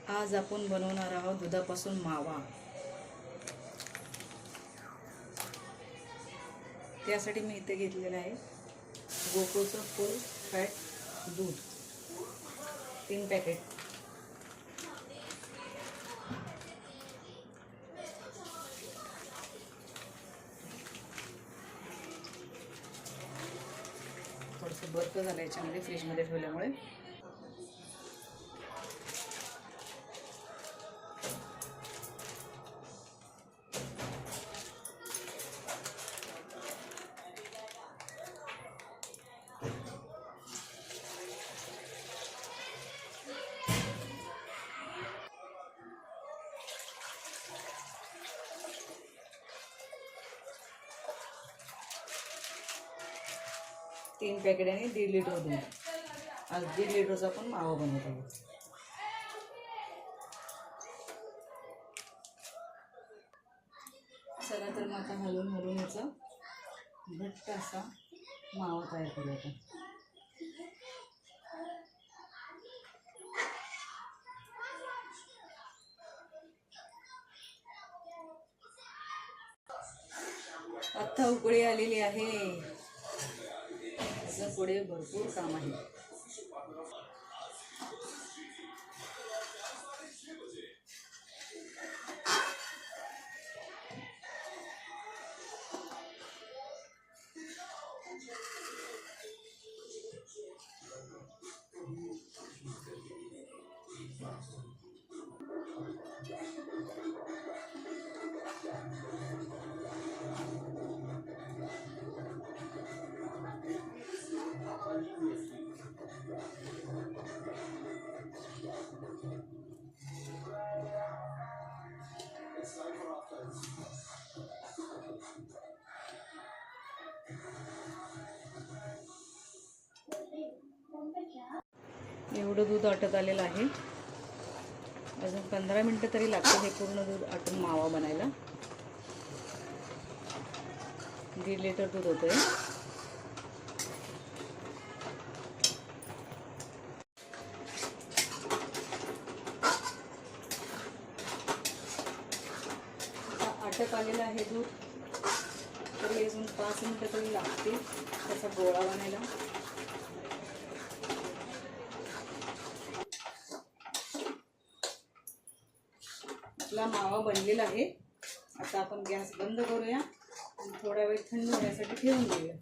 आज आपण बनवणार आहोत दुधापासून मावा। त्यासाठी मी इथे घेतलेलं आहे गोकुळचं फुल फॅट दूध 3 पॅकेट। थोडंसं बर्फ झालं याच्यामध्ये फ्रीजमध्ये ठेवल्यामुळे। तीन पॅकेट आणि 1.5 लिटर दूध। आज 1.5 लिटरचा आपण मावा बनवत आहोत। चला तर मग आता हलवून याचा घट्ट असा मावा तयार करूया। आता उकळी आलेली आहे, असं पुढे भरपूर काम आहे। एवढं दूध आटत आलेलं आहे। अजून 15 मिनिटं तरी लागतील हे पूर्ण दूध आटून मावा बनायला। 1.5 लिटर दूध होतंय। आटत आलेलं आहे दूध, तरी अजून 5 मिनिटं तरी लागतील त्याचा गोळा बनायला। आपला मावा बनलेला आहे। आता आपण गॅस बंद करूया आणि थोडा वेळ थंड होण्यासाठी ठेवून देऊया।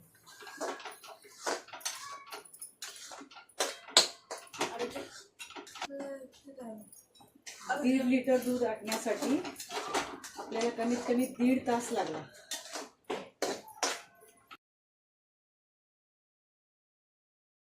1.5 लिटर दूध आटण्यासाठी आपल्याला कमीत कमी 1.5 तास लागला।